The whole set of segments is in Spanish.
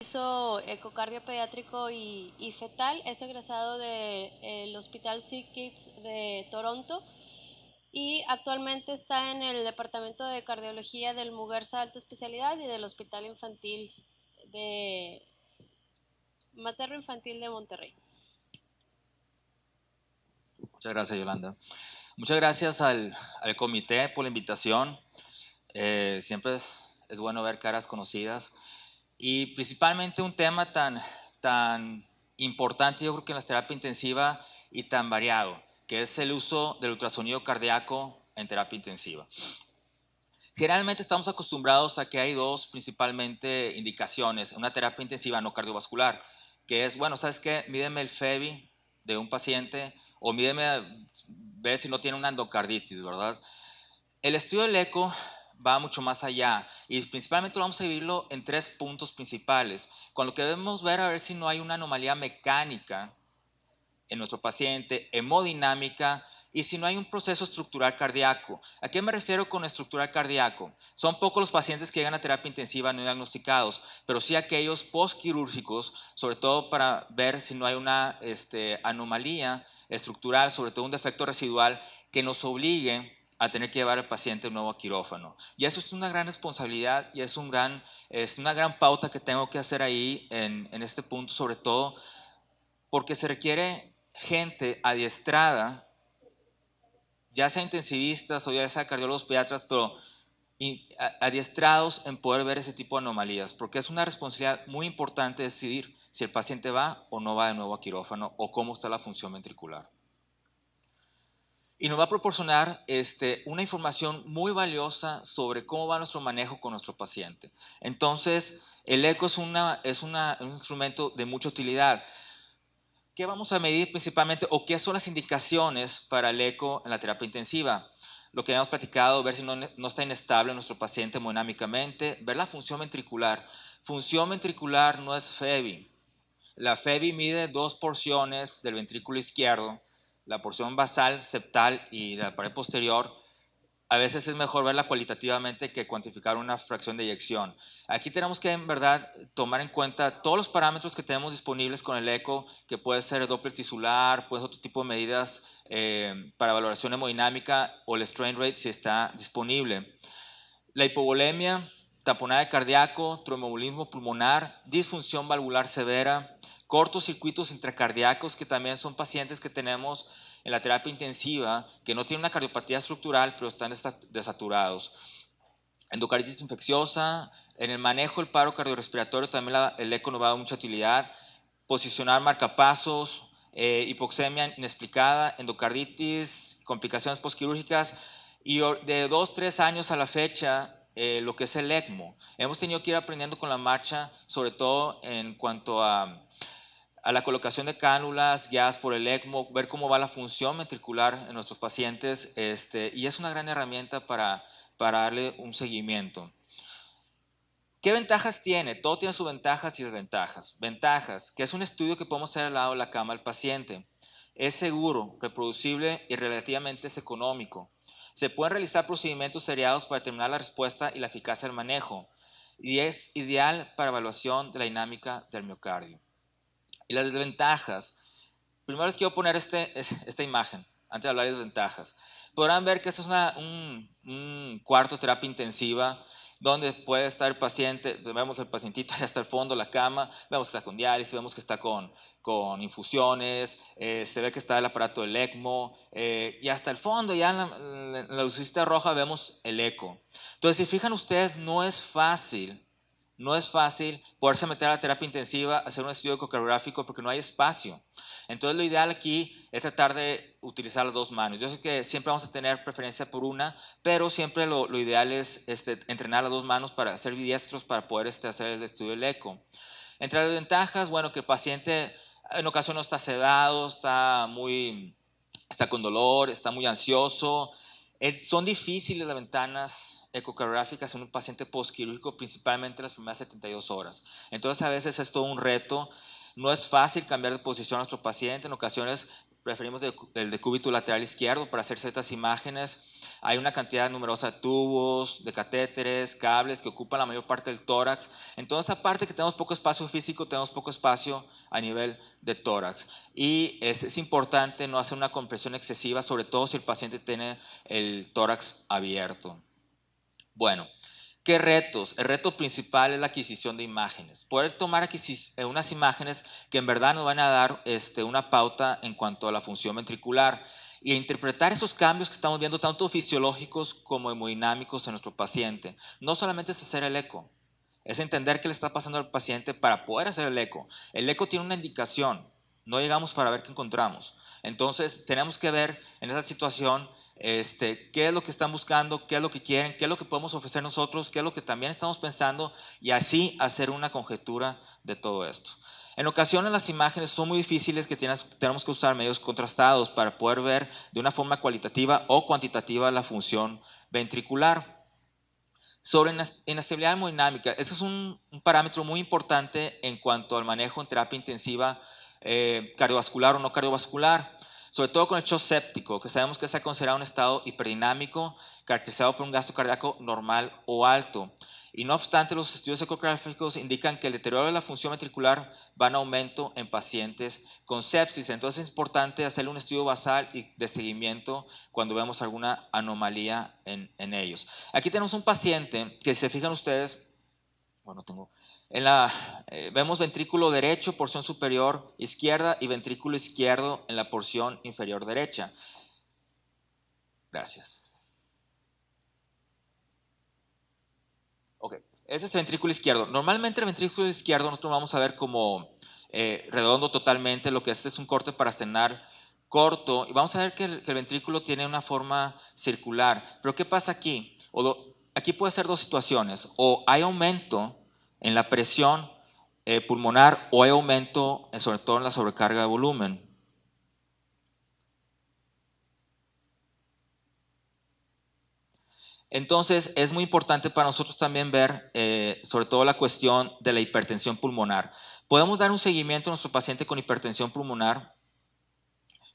Hizo ecocardio pediátrico y fetal, es egresado del Hospital Sick Kids de Toronto y actualmente está en el Departamento de Cardiología del Muguerza Alta Especialidad y del Hospital Infantil de Materno Infantil de Monterrey. Muchas gracias, Yolanda. Muchas gracias al comité por la invitación. Siempre es bueno ver caras conocidas y principalmente un tema tan importante, yo creo que en la terapia intensiva y tan variado, que es el uso del ultrasonido cardíaco en terapia intensiva. Generalmente estamos acostumbrados a que hay dos principalmente indicaciones, una terapia intensiva no cardiovascular, que es, bueno, ¿sabes qué? Mídeme el FEBI de un paciente o mídeme, ver si no tiene una endocarditis, ¿verdad? El estudio del eco va mucho más allá y principalmente vamos a dividirlo en tres puntos principales, con lo que debemos ver a ver si no hay una anomalía mecánica en nuestro paciente, hemodinámica y si no hay un proceso estructural cardíaco. ¿A qué me refiero con estructural cardíaco? Son pocos los pacientes que llegan a terapia intensiva no diagnosticados, pero sí aquellos postquirúrgicos, sobre todo para ver si no hay una anomalía estructural, sobre todo un defecto residual que nos obligue a tener que llevar al paciente de nuevo a quirófano. Y eso es una gran responsabilidad y es una gran pauta que tengo que hacer ahí en este punto, sobre todo porque se requiere gente adiestrada, ya sea intensivistas o ya sea cardiólogos pediatras, pero adiestrados en poder ver ese tipo de anomalías, porque es una responsabilidad muy importante decidir si el paciente va o no va de nuevo a quirófano o cómo está la función ventricular. Y nos va a proporcionar una información muy valiosa sobre cómo va nuestro manejo con nuestro paciente. Entonces, el eco es un instrumento de mucha utilidad. ¿Qué vamos a medir principalmente o qué son las indicaciones para el eco en la terapia intensiva? Lo que hemos platicado, ver si no está inestable nuestro paciente hemodinámicamente, ver la función ventricular. Función ventricular no es FEBI. La FEBI mide dos porciones del ventrículo izquierdo, la porción basal, septal y de la pared posterior. A veces es mejor verla cualitativamente que cuantificar una fracción de eyección. Aquí tenemos que, en verdad, tomar en cuenta todos los parámetros que tenemos disponibles con el eco, que puede ser el Doppler tisular, puede ser otro tipo de medidas para valoración hemodinámica o el strain rate si está disponible. La hipovolemia, taponada de cardíaco, tromboembolismo pulmonar, disfunción valvular severa, cortocircuitos intracardíacos, que también son pacientes que tenemos en la terapia intensiva, que no tienen una cardiopatía estructural, pero están desaturados. Endocarditis infecciosa, en el manejo del paro cardiorrespiratorio también el eco nos va a dar mucha utilidad. Posicionar marcapasos, hipoxemia inexplicada, endocarditis, complicaciones postquirúrgicas y de 2-3 años a la fecha lo que es el ECMO. Hemos tenido que ir aprendiendo con la marcha, sobre todo en cuanto a la colocación de cánulas guiadas por el ECMO, ver cómo va la función ventricular en nuestros pacientes y es una gran herramienta para darle un seguimiento. ¿Qué ventajas tiene? Todo tiene sus ventajas y desventajas. Ventajas, que es un estudio que podemos hacer al lado de la cama del paciente. Es seguro, reproducible y relativamente es económico. Se pueden realizar procedimientos seriados para determinar la respuesta y la eficacia del manejo. Y es ideal para evaluación de la dinámica del miocardio. Y las desventajas. Primero les quiero poner esta imagen, antes de hablar de desventajas. Podrán ver que esto es un cuarto de terapia intensiva, donde puede estar el paciente, vemos el pacientito ahí hasta el fondo de la cama, vemos que está con diálisis, vemos que está con infusiones, se ve que está el aparato del ECMO, y hasta el fondo, ya en la lucecita roja, vemos el eco. Entonces, si fijan ustedes, no es fácil poderse meter a la terapia intensiva, hacer un estudio ecocardiográfico porque no hay espacio. Entonces lo ideal aquí es tratar de utilizar las dos manos. Yo sé que siempre vamos a tener preferencia por una, pero siempre lo ideal es entrenar las dos manos para ser bidiestros para poder hacer el estudio del eco. Entre las ventajas, bueno, que el paciente en ocasiones no está sedado, está con dolor, está muy ansioso. Son difíciles las ventanas ecográficas en un paciente postquirúrgico, principalmente las primeras 72 horas. Entonces a veces es todo un reto. No es fácil cambiar de posición a nuestro paciente. En ocasiones preferimos el decúbito lateral izquierdo para hacer ciertas imágenes. hay una cantidad numerosa de tubos, de catéteres, cables que ocupan la mayor parte del tórax. Entonces, aparte que tenemos poco espacio físico, tenemos poco espacio a nivel de tórax. Y es importante no hacer una compresión excesiva, sobre todo si el paciente tiene el tórax abierto. Bueno, ¿qué retos? El reto principal es la adquisición de imágenes. Poder tomar unas imágenes que en verdad nos van a dar una pauta en cuanto a la función ventricular y interpretar esos cambios que estamos viendo, tanto fisiológicos como hemodinámicos en nuestro paciente. No solamente es hacer el eco, es entender qué le está pasando al paciente para poder hacer el eco. El eco tiene una indicación, no llegamos para ver qué encontramos. Entonces, tenemos que ver en esa situación qué es lo que están buscando, qué es lo que quieren, qué es lo que podemos ofrecer nosotros, qué es lo que también estamos pensando y así hacer una conjetura de todo esto. En ocasiones las imágenes son muy difíciles que tenemos que usar medios contrastados para poder ver de una forma cualitativa o cuantitativa la función ventricular. Sobre inestabilidad hemodinámica, ese es un parámetro muy importante en cuanto al manejo en terapia intensiva cardiovascular o no cardiovascular, sobre todo con el shock séptico, que sabemos que se ha considerado un estado hiperdinámico caracterizado por un gasto cardíaco normal o alto. Y no obstante, los estudios ecográficos indican que el deterioro de la función ventricular va en aumento en pacientes con sepsis. Entonces es importante hacerle un estudio basal y de seguimiento cuando vemos alguna anomalía en ellos. Aquí tenemos un paciente que, si se fijan ustedes, vemos ventrículo derecho, porción superior izquierda y ventrículo izquierdo en la porción inferior derecha. Gracias. Ok, ese es el ventrículo izquierdo. Normalmente el ventrículo izquierdo nosotros vamos a ver como redondo totalmente, lo que es un corte parasternal corto, y vamos a ver que el ventrículo tiene una forma circular. Pero ¿qué pasa aquí? Aquí puede ser dos situaciones, o hay aumento en la presión pulmonar o hay aumento sobre todo en la sobrecarga de volumen. Entonces, es muy importante para nosotros también ver, sobre todo la cuestión de la hipertensión pulmonar. Podemos dar un seguimiento a nuestro paciente con hipertensión pulmonar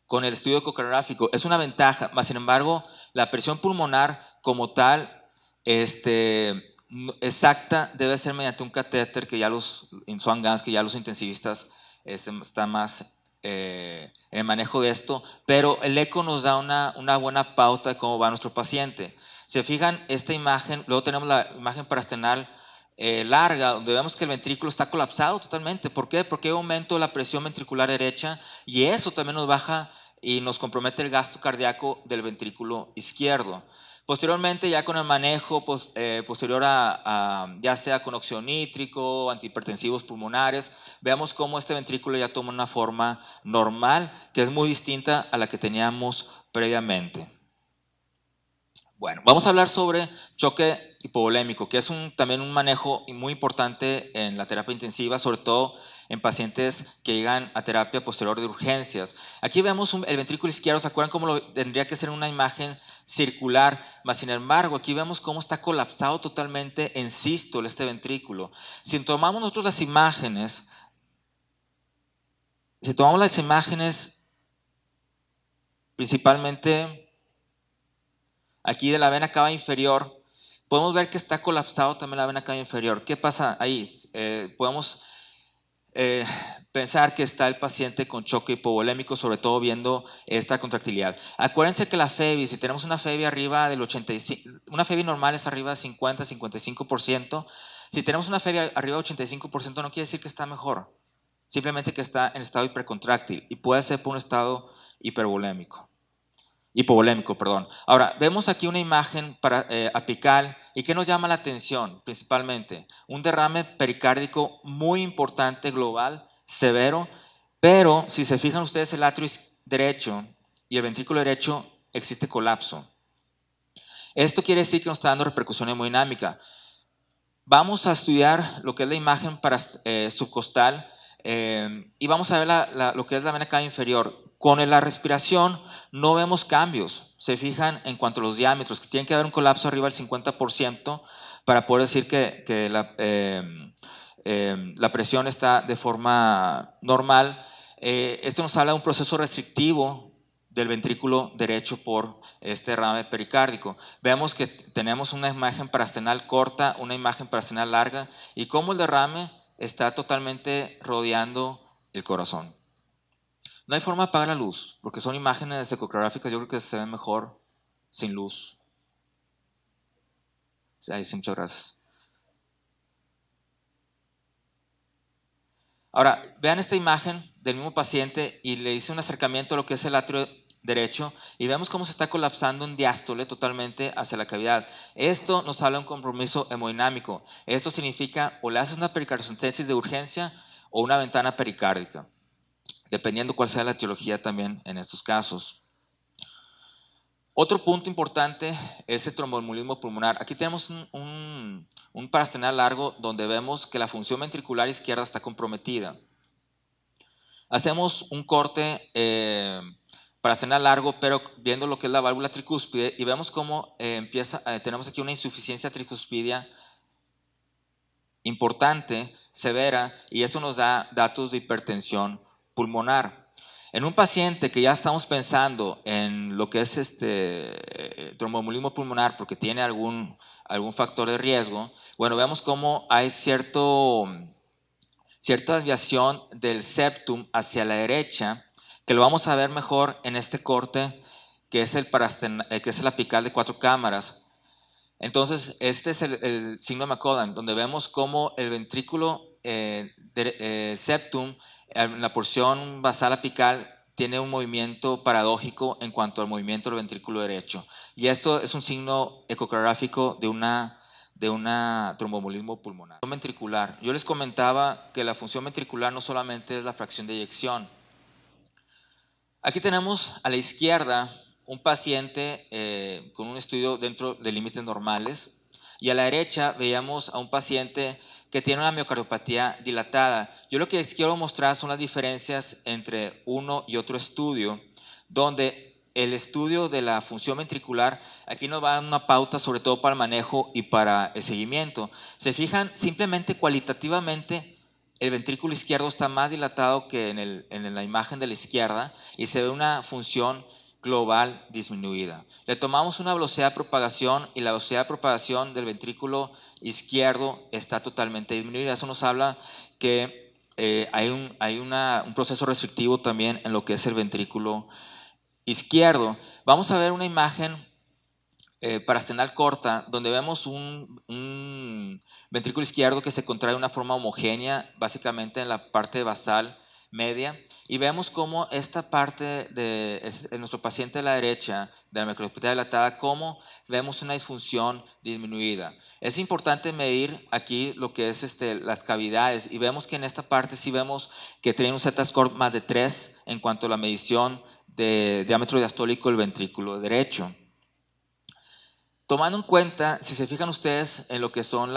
con el estudio ecocardiogáfico. Es una ventaja, mas sin embargo, la presión pulmonar como tal, exacta, debe ser mediante un catéter que ya los intensivistas están más en el manejo de esto, pero el eco nos da una buena pauta de cómo va nuestro paciente. Se fijan esta imagen, luego tenemos la imagen parasternal larga, donde vemos que el ventrículo está colapsado totalmente. ¿Por qué? Porque hay aumento de la presión ventricular derecha y eso también nos baja y nos compromete el gasto cardíaco del ventrículo izquierdo. Posteriormente, ya con el manejo posterior ya sea con óxido nítrico, antihipertensivos pulmonares, veamos cómo este ventrículo ya toma una forma normal, que es muy distinta a la que teníamos previamente. Bueno, vamos a hablar sobre choque hipovolémico, que es también un manejo muy importante en la terapia intensiva, sobre todo en pacientes que llegan a terapia posterior de urgencias. Aquí vemos el ventrículo izquierdo, ¿se acuerdan cómo tendría que ser una imagen circular? Mas sin embargo, aquí vemos cómo está colapsado totalmente en sístole este ventrículo. Si tomamos nosotros las imágenes, principalmente aquí de la vena cava inferior, podemos ver que está colapsado también la vena cava inferior. ¿Qué pasa ahí? Podemos pensar que está el paciente con choque hipovolémico, sobre todo viendo esta contractilidad. Acuérdense que la FEBI, si tenemos una FEBI arriba del 85%, una FEBI normal es arriba de 50-55%, si tenemos una FEBI arriba del 85% no quiere decir que está mejor, simplemente que está en estado hipercontráctil y puede ser por un estado hipovolémico. Ahora, vemos aquí una imagen apical y ¿qué nos llama la atención principalmente? Un derrame pericárdico muy importante, global, severo, pero si se fijan ustedes el atrio derecho y el ventrículo derecho existe colapso. Esto quiere decir que nos está dando repercusión hemodinámica. Vamos a estudiar lo que es la imagen subcostal y vamos a ver lo que es la vena cava inferior. Con la respiración no vemos cambios. Se fijan en cuanto a los diámetros, que tiene que haber un colapso arriba del 50% para poder decir que la presión está de forma normal. Esto nos habla de un proceso restrictivo del ventrículo derecho por este derrame pericárdico. Vemos que tenemos una imagen parasternal corta, una imagen parasternal larga, y cómo el derrame está totalmente rodeando el corazón. No hay forma de apagar la luz, porque son imágenes ecográficas, yo creo que se ven mejor sin luz. Sí, muchas gracias. Ahora, vean esta imagen del mismo paciente y le hice un acercamiento a lo que es el atrio derecho y vemos cómo se está colapsando un diástole totalmente hacia la cavidad. Esto nos habla de un compromiso hemodinámico. Esto significa o le haces una pericardiocentesis de urgencia o una ventana pericárdica, dependiendo cuál sea la etiología también en estos casos. Otro punto importante es el tromboembolismo pulmonar. Aquí tenemos un parasternal largo donde vemos que la función ventricular izquierda está comprometida. Hacemos un corte parasternal largo, pero viendo lo que es la válvula tricúspide y vemos cómo tenemos aquí una insuficiencia tricuspidia importante, severa, y esto nos da datos de hipertensión pulmonar. En un paciente que ya estamos pensando en lo que es tromboembolismo pulmonar porque tiene algún factor de riesgo, bueno, vemos cómo hay cierta desviación del septum hacia la derecha, que lo vamos a ver mejor en este corte, que es el apical de 4 cámaras. Entonces, este es el signo de McCollum, donde vemos cómo el ventrículo, el septum, en la porción basal apical, tiene un movimiento paradójico en cuanto al movimiento del ventrículo derecho. Y esto es un signo ecocardiográfico de una tromboembolismo pulmonar. Ventricular. Yo les comentaba que la función ventricular no solamente es la fracción de eyección. Aquí tenemos a la izquierda un paciente con un estudio dentro de límites normales y a la derecha veíamos a un paciente que tiene una miocardiopatía dilatada. Yo lo que les quiero mostrar son las diferencias entre uno y otro estudio, donde el estudio de la función ventricular aquí nos va a dar una pauta sobre todo para el manejo y para el seguimiento. Se fijan, simplemente cualitativamente el ventrículo izquierdo está más dilatado que en la imagen de la izquierda y se ve una función global disminuida. Le tomamos una velocidad de propagación y la velocidad de propagación del ventrículo izquierdo está totalmente disminuida. Eso nos habla que hay un proceso restrictivo también en lo que es el ventrículo izquierdo. Vamos a ver una imagen parasternal corta donde vemos un ventrículo izquierdo que se contrae de una forma homogénea, básicamente en la parte basal media, y vemos cómo esta parte de nuestro paciente de la derecha, de la miocardiopatía dilatada, cómo vemos una disfunción disminuida. Es importante medir aquí lo que es las cavidades, y vemos que en esta parte sí vemos que tiene un Z-score más de 3 en cuanto a la medición de diámetro diastólico del ventrículo derecho. Tomando en cuenta, si se fijan ustedes en lo que son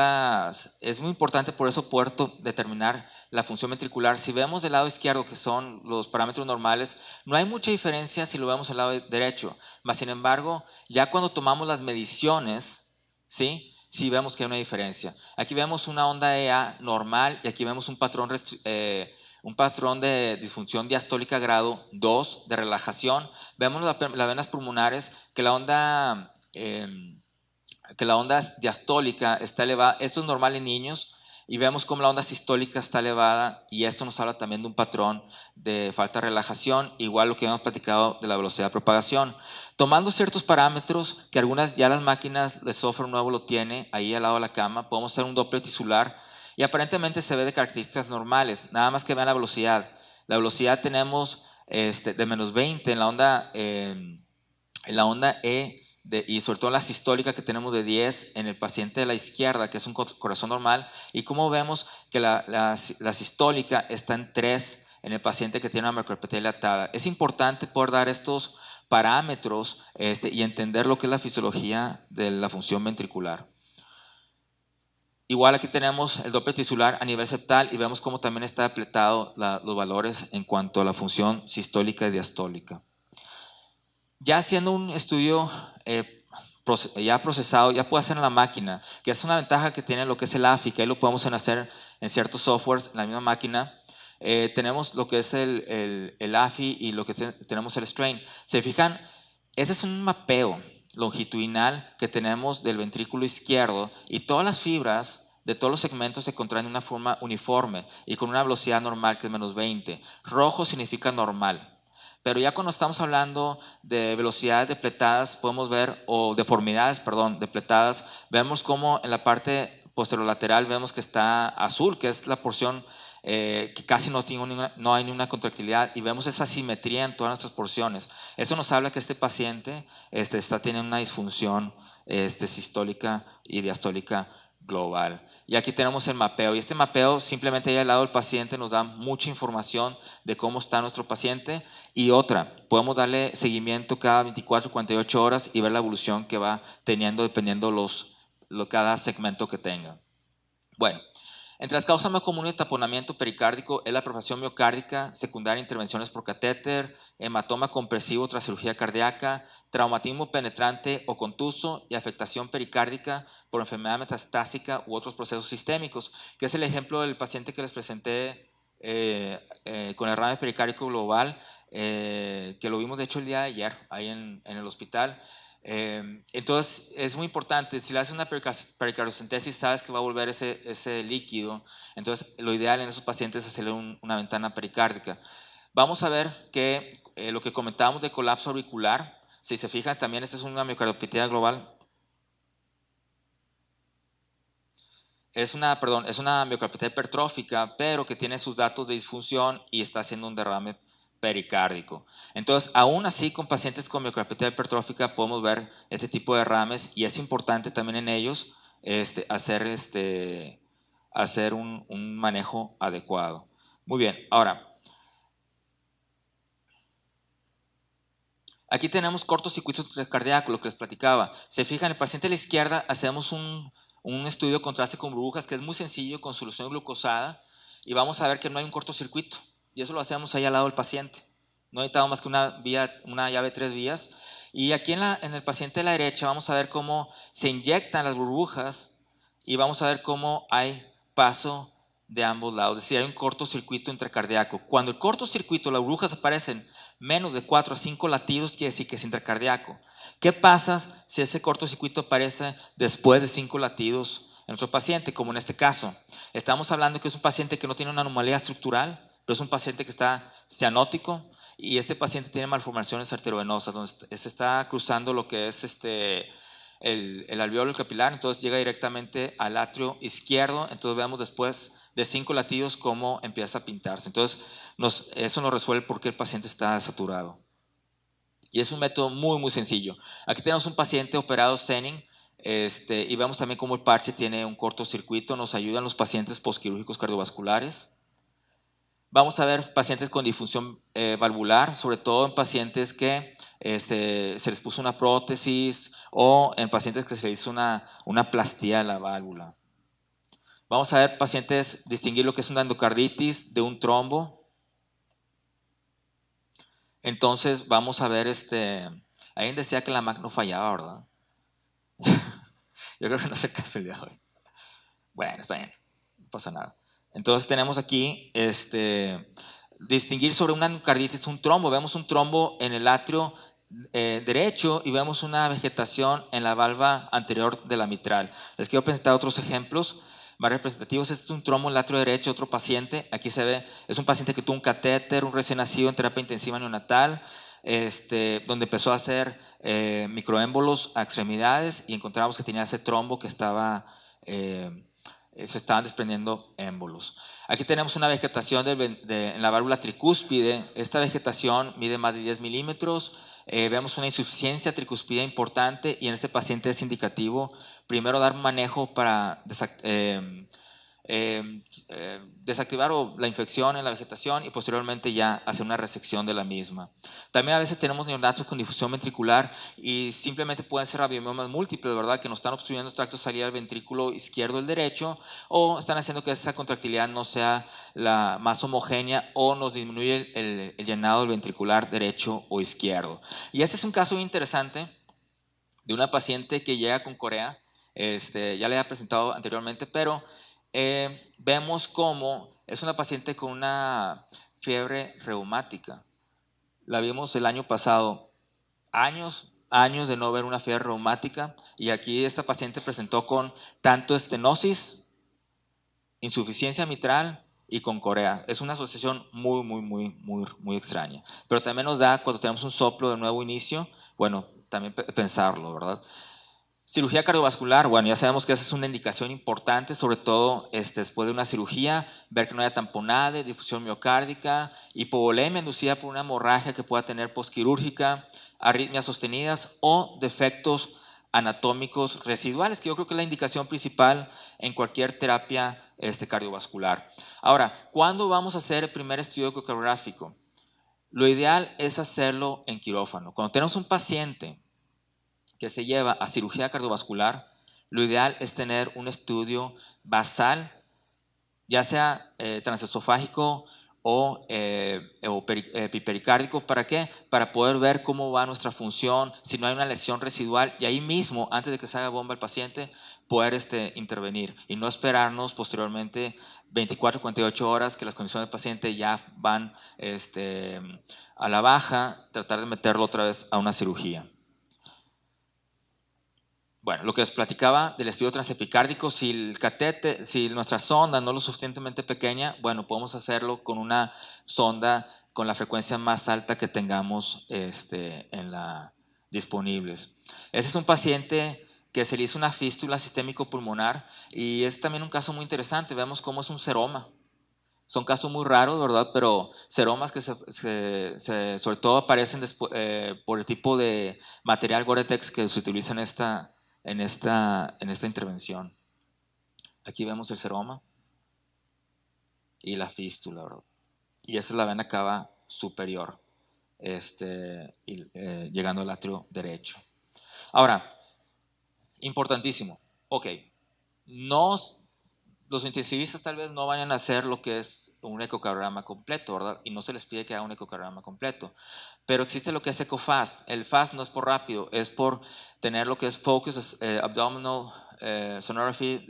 es muy importante por eso poder determinar la función ventricular. Si vemos del lado izquierdo, que son los parámetros normales, no hay mucha diferencia si lo vemos del lado derecho. Mas, sin embargo, ya cuando tomamos las mediciones, sí vemos que hay una diferencia. Aquí vemos una onda EA normal y aquí vemos un patrón de disfunción diastólica grado 2 de relajación. Vemos las venas pulmonares que la onda diastólica está elevada. Esto es normal en niños y vemos cómo la onda sistólica está elevada y esto nos habla también de un patrón de falta de relajación, igual lo que hemos platicado de la velocidad de propagación. Tomando ciertos parámetros que algunas ya las máquinas de software nuevo lo tiene ahí al lado de la cama, podemos hacer un Doppler tisular y aparentemente se ve de características normales, nada más que vean la velocidad. La velocidad tenemos de menos 20 en la onda E, y sobre todo la sistólica que tenemos de 10 en el paciente de la izquierda, que es un corazón normal, y como vemos que la sistólica está en 3 en el paciente que tiene una miocardiopatía dilatada. Es importante poder dar estos parámetros y entender lo que es la fisiología de la función ventricular. Igual aquí tenemos el Doppler tisular a nivel septal y vemos cómo también está apretado los valores en cuanto a la función sistólica y diastólica. Ya haciendo un estudio ya procesado, ya puede hacer en la máquina, que es una ventaja que tiene lo que es el AFI, que ahí lo podemos hacer en ciertos softwares en la misma máquina. tenemos lo que es el AFI y lo que tenemos el strain. ¿Se fijan? Ese es un mapeo longitudinal que tenemos del ventrículo izquierdo y todas las fibras de todos los segmentos se contraen de una forma uniforme y con una velocidad normal que es menos 20. Rojo significa normal. Pero ya cuando estamos hablando de velocidades depletadas, podemos ver, o deformidades, perdón, depletadas, vemos como en la parte posterolateral vemos que está azul, que es la porción que casi no hay ninguna contractilidad, y vemos esa simetría en todas nuestras porciones. Eso nos habla que este paciente está teniendo una disfunción sistólica y diastólica global. Y aquí tenemos el mapeo, y este mapeo simplemente ahí al lado del paciente nos da mucha información de cómo está nuestro paciente. Y otra, podemos darle seguimiento cada 24, 48 horas y ver la evolución que va teniendo dependiendo cada segmento que tenga. Bueno, entre las causas más comunes de taponamiento pericárdico es la perforación miocárdica, secundaria intervenciones por catéter, hematoma compresivo tras cirugía cardíaca, traumatismo penetrante o contuso y afectación pericárdica por enfermedad metastásica u otros procesos sistémicos, que es el ejemplo del paciente que les presenté con el derrame pericárdico global, que lo vimos de hecho el día de ayer ahí en el hospital. Entonces es muy importante, si le haces una pericardiocentesis sabes que va a volver ese líquido, entonces lo ideal en esos pacientes es hacerle una ventana pericárdica. Vamos a ver que lo que comentábamos de colapso auricular, si se fijan también esta es una miocardiopatía global, es una miocardiopatía hipertrófica, pero que tiene sus datos de disfunción y está haciendo un derrame pericárdico. Entonces, aún así, con pacientes con miocardiopatía hipertrófica podemos ver este tipo de derrames y es importante también en ellos hacer un manejo adecuado. Muy bien, ahora, aquí tenemos cortocircuitos cardíacos, lo que les platicaba. Se fijan, en el paciente a la izquierda hacemos un estudio de contraste con burbujas que es muy sencillo con solución glucosada y vamos a ver que no hay un cortocircuito y eso lo hacemos ahí al lado del paciente. No necesitamos más que una llave de 3 vías. Y aquí en el paciente de la derecha vamos a ver cómo se inyectan las burbujas y vamos a ver cómo hay paso de ambos lados, es decir, hay un cortocircuito intracardíaco. Cuando el cortocircuito, las burbujas aparecen menos de 4 a 5 latidos, quiere decir que es intracardíaco. ¿Qué pasa si ese cortocircuito aparece después de 5 latidos en nuestro paciente, como en este caso? Estamos hablando que es un paciente que no tiene una anomalía estructural, pero es un paciente que está cianótico y este paciente tiene malformaciones arteriovenosas, donde se está cruzando lo que es el alveolo capilar, entonces llega directamente al atrio izquierdo, entonces vemos después de 5 latidos cómo empieza a pintarse. Entonces, eso nos resuelve por qué el paciente está saturado. Y es un método muy, muy sencillo. Aquí tenemos un paciente operado Zenning, y vemos también cómo el parche tiene un cortocircuito, nos ayudan los pacientes postquirúrgicos cardiovasculares. Vamos a ver pacientes con disfunción valvular, sobre todo en pacientes que se les puso una prótesis o en pacientes que se hizo una plastía de la válvula. Vamos a ver pacientes, distinguir lo que es una endocarditis de un trombo. Entonces vamos a ver, alguien decía que la Mac no fallaba, ¿verdad? Yo creo que no es el caso el día de hoy. Bueno, está bien, no pasa nada. Entonces tenemos aquí, distinguir sobre una endocarditis un trombo. Vemos un trombo en el atrio derecho y vemos una vegetación en la valva anterior de la mitral. Les quiero presentar otros ejemplos más representativos. Este es un trombo en el atrio derecho, otro paciente. Aquí se ve, es un paciente que tuvo un catéter, un recién nacido en terapia intensiva neonatal, donde empezó a hacer microémbolos a extremidades y encontramos que tenía ese trombo que estaba, se estaban desprendiendo émbolos. Aquí tenemos una vegetación en la válvula tricúspide. Esta vegetación mide más de 10 milímetros. Vemos una insuficiencia tricuspidea importante y en este paciente es indicativo primero dar manejo para desactivar la infección en la vegetación y posteriormente ya hacer una resección de la misma. También a veces tenemos neonatos con difusión ventricular y simplemente pueden ser radiomiomas múltiples, ¿verdad? Que nos están obstruyendo el tracto de salida del ventrículo izquierdo o el derecho, o están haciendo que esa contractilidad no sea la más homogénea o nos disminuye el llenado del ventricular derecho o izquierdo. Y este es un caso interesante de una paciente que llega con corea, ya le he presentado anteriormente, pero vemos cómo Es una paciente con una fiebre reumática. La vimos el año pasado. Años de no ver una fiebre reumática, y aquí esta paciente presentó con tanto estenosis, insuficiencia mitral y con corea. Es una asociación muy extraña. Pero también nos da, cuando tenemos un soplo de nuevo inicio, bueno, también pensarlo, ¿verdad? Cirugía cardiovascular, bueno, ya sabemos que esa es una indicación importante, sobre todo después de una cirugía, ver que no haya tamponade, difusión miocárdica, hipovolemia inducida por una hemorragia que pueda tener postquirúrgica, arritmias sostenidas o defectos anatómicos residuales, que yo creo que es la indicación principal en cualquier terapia cardiovascular. Ahora, ¿cuándo vamos a hacer el primer estudio ecocardiográfico? Lo ideal es hacerlo en quirófano. Cuando tenemos un paciente que se lleva a cirugía cardiovascular, lo ideal es tener un estudio basal, ya sea transesofágico o epipericárdico. ¿Para qué? Para poder ver cómo va nuestra función, si no hay una lesión residual, y ahí mismo, antes de que se haga bomba el paciente, poder intervenir y no esperarnos posteriormente 24, 48 horas que las condiciones del paciente ya van a la baja, tratar de meterlo otra vez a una cirugía. Bueno, lo que les platicaba del estudio transepicárdico, si el catete, si nuestra sonda no es lo suficientemente pequeña, bueno, podemos hacerlo con una sonda con la frecuencia más alta que tengamos disponibles. Ese es un paciente que se le hizo una fístula sistémico pulmonar, y es también un caso muy interesante. Vemos cómo es un seroma. Son casos muy raros, ¿verdad? Pero seromas que sobre todo aparecen por el tipo de material Gore-Tex que se utiliza en esta intervención. Aquí vemos el seroma y la fístula, ¿verdad? Y esa es la vena cava superior, llegando al atrio derecho. Ahora, importantísimo, ok, los intensivistas tal vez no vayan a hacer lo que es un ecocardiograma completo, ¿verdad? Y no se les pide que hagan un ecocardiograma completo. Pero existe lo que es EcoFast. El FAST no es por rápido, es por tener lo que es Focus Abdominal Sonography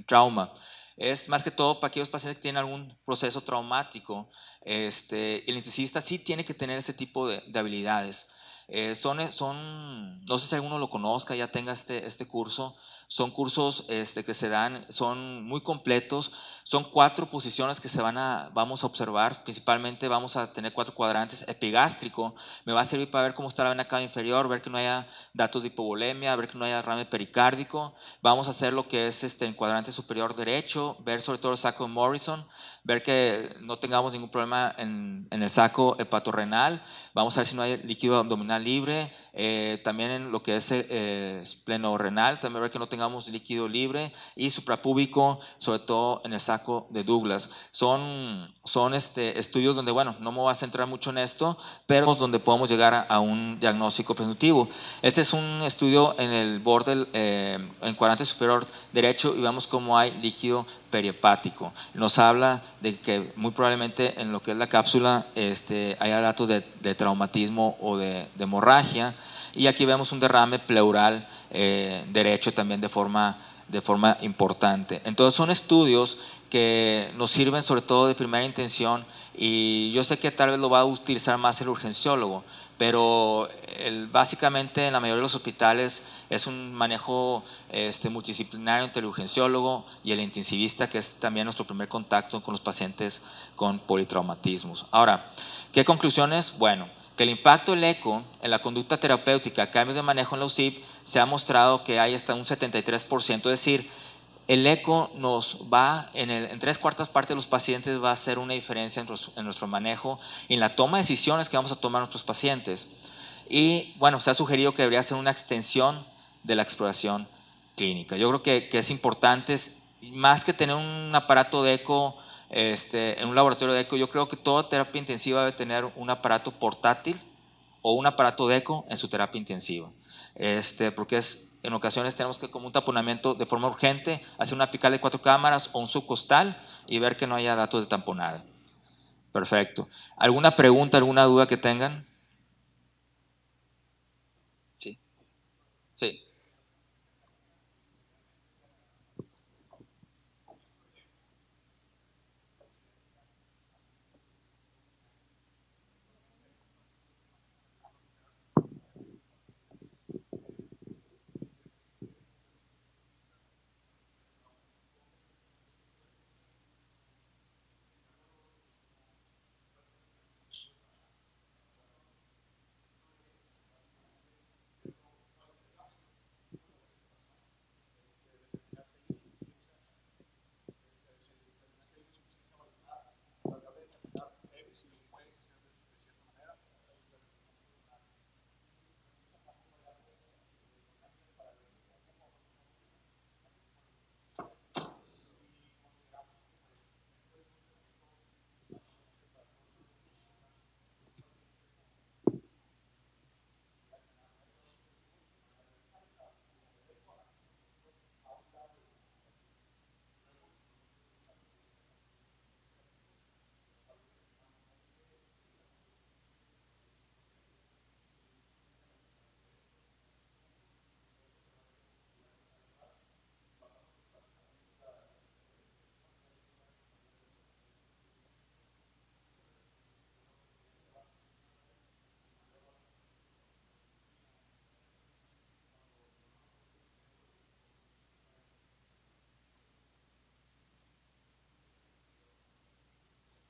Trauma. Es más que todo para aquellos pacientes que tienen algún proceso traumático. El intensivista sí tiene que tener ese tipo de habilidades. No sé si alguno lo conozca, ya tenga este curso. Son cursos que se dan, son muy completos. Son 4 posiciones que vamos a observar. Principalmente vamos a tener 4 cuadrantes. Epigástrico me va a servir para ver cómo está la vena cava inferior, ver que no haya datos de hipovolemia, ver que no haya derrame pericárdico. Vamos a hacer lo que es el cuadrante superior derecho, ver sobre todo el saco de Morrison, ver que no tengamos ningún problema en el saco hepatorrenal. Vamos a ver si no hay líquido abdominal libre. También en lo que es esplenorenal, también ver que no tengamos líquido libre, y suprapúbico, sobre todo en el saco de Douglas. Son estudios donde, bueno, no me voy a centrar mucho en esto, pero donde podemos llegar a un diagnóstico presuntivo. Este es un estudio en el borde, en cuadrante superior derecho, y vemos cómo hay líquido perihepático. Nos habla de que muy probablemente en lo que es la cápsula haya datos de traumatismo o de hemorragia, y aquí vemos un derrame pleural derecho también de forma importante. Entonces son estudios que nos sirven sobre todo de primera intención, y yo sé que tal vez lo va a utilizar más el urgenciólogo, pero básicamente en la mayoría de los hospitales es un manejo multidisciplinario entre el urgenciólogo y el intensivista, que es también nuestro primer contacto con los pacientes con politraumatismos. Ahora, ¿qué conclusiones? Bueno, que el impacto del eco en la conducta terapéutica, cambios de manejo en la UCIP, se ha mostrado que hay hasta un 73%, es decir, el eco nos va, en 3/4 partes de los pacientes va a hacer una diferencia en nuestro manejo y en la toma de decisiones que vamos a tomar nuestros pacientes. Y bueno, se ha sugerido que debería ser una extensión de la exploración clínica. Yo creo que es importante, más que tener un aparato de eco en un laboratorio de eco. Yo creo que toda terapia intensiva debe tener un aparato portátil o un aparato de eco en su terapia intensiva. Porque en ocasiones tenemos que, como un taponamiento de forma urgente, hacer una apical de 4 cámaras o un subcostal y ver que no haya datos de tamponada. Perfecto. ¿Alguna pregunta, alguna duda que tengan? Sí. Sí.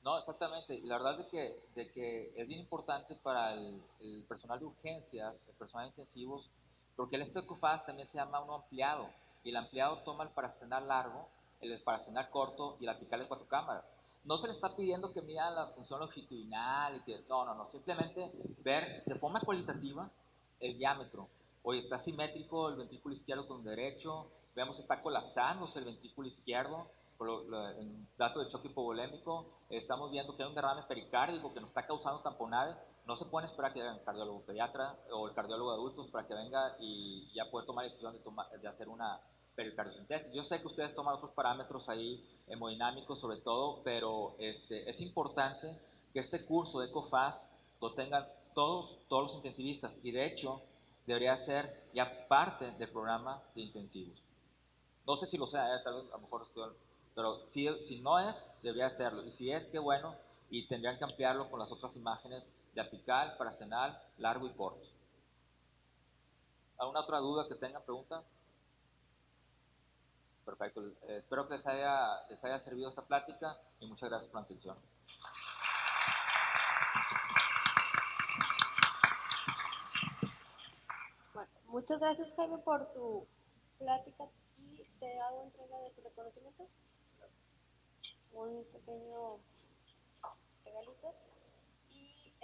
No, exactamente. Y la verdad es de que es bien importante para el personal de urgencias, el personal de intensivos, porque el ECOFAS también se llama uno ampliado. Y el ampliado toma el paracetamol largo, el paracetamol corto y el apical de 4 cámaras. No se le está pidiendo que mida la función longitudinal, y que, no, simplemente ver de forma cualitativa el diámetro. Oye, está simétrico el ventrículo izquierdo con el derecho, vemos que está colapsándose el ventrículo izquierdo, en dato de choque hipovolémico, estamos viendo que hay un derrame pericárdico que nos está causando tamponade. No se pueden esperar que venga el cardiólogo pediatra o el cardiólogo de adultos para que venga y ya pueda tomar la decisión de hacer una pericardiocentesis. Yo sé que ustedes toman otros parámetros ahí hemodinámicos sobre todo, pero es importante que este curso de ECOFAS lo tengan todos los intensivistas, y de hecho debería ser ya parte del programa de intensivos. No sé si lo sea, tal vez a lo mejor estoy, pero si no es, debería hacerlo. Y si es, qué bueno, y tendrían que ampliarlo con las otras imágenes de apical, paracenal, largo y corto. ¿Alguna otra duda que tengan, pregunta? Perfecto. Espero que les haya servido esta plática y muchas gracias por la atención. Bueno, muchas gracias, Jaime, por tu plática, y te hago entrega de tu reconocimiento. Un pequeño regalito. Y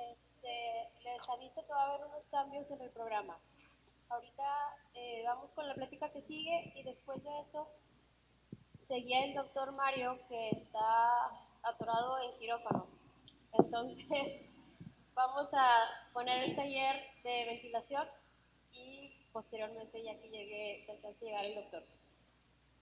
les aviso que va a haber unos cambios en el programa. Ahorita vamos con la plática que sigue, y después de eso seguía el doctor Mario, que está atorado en quirófano. Entonces vamos a poner el taller de ventilación, y posteriormente, ya que alcance a llegar el doctor.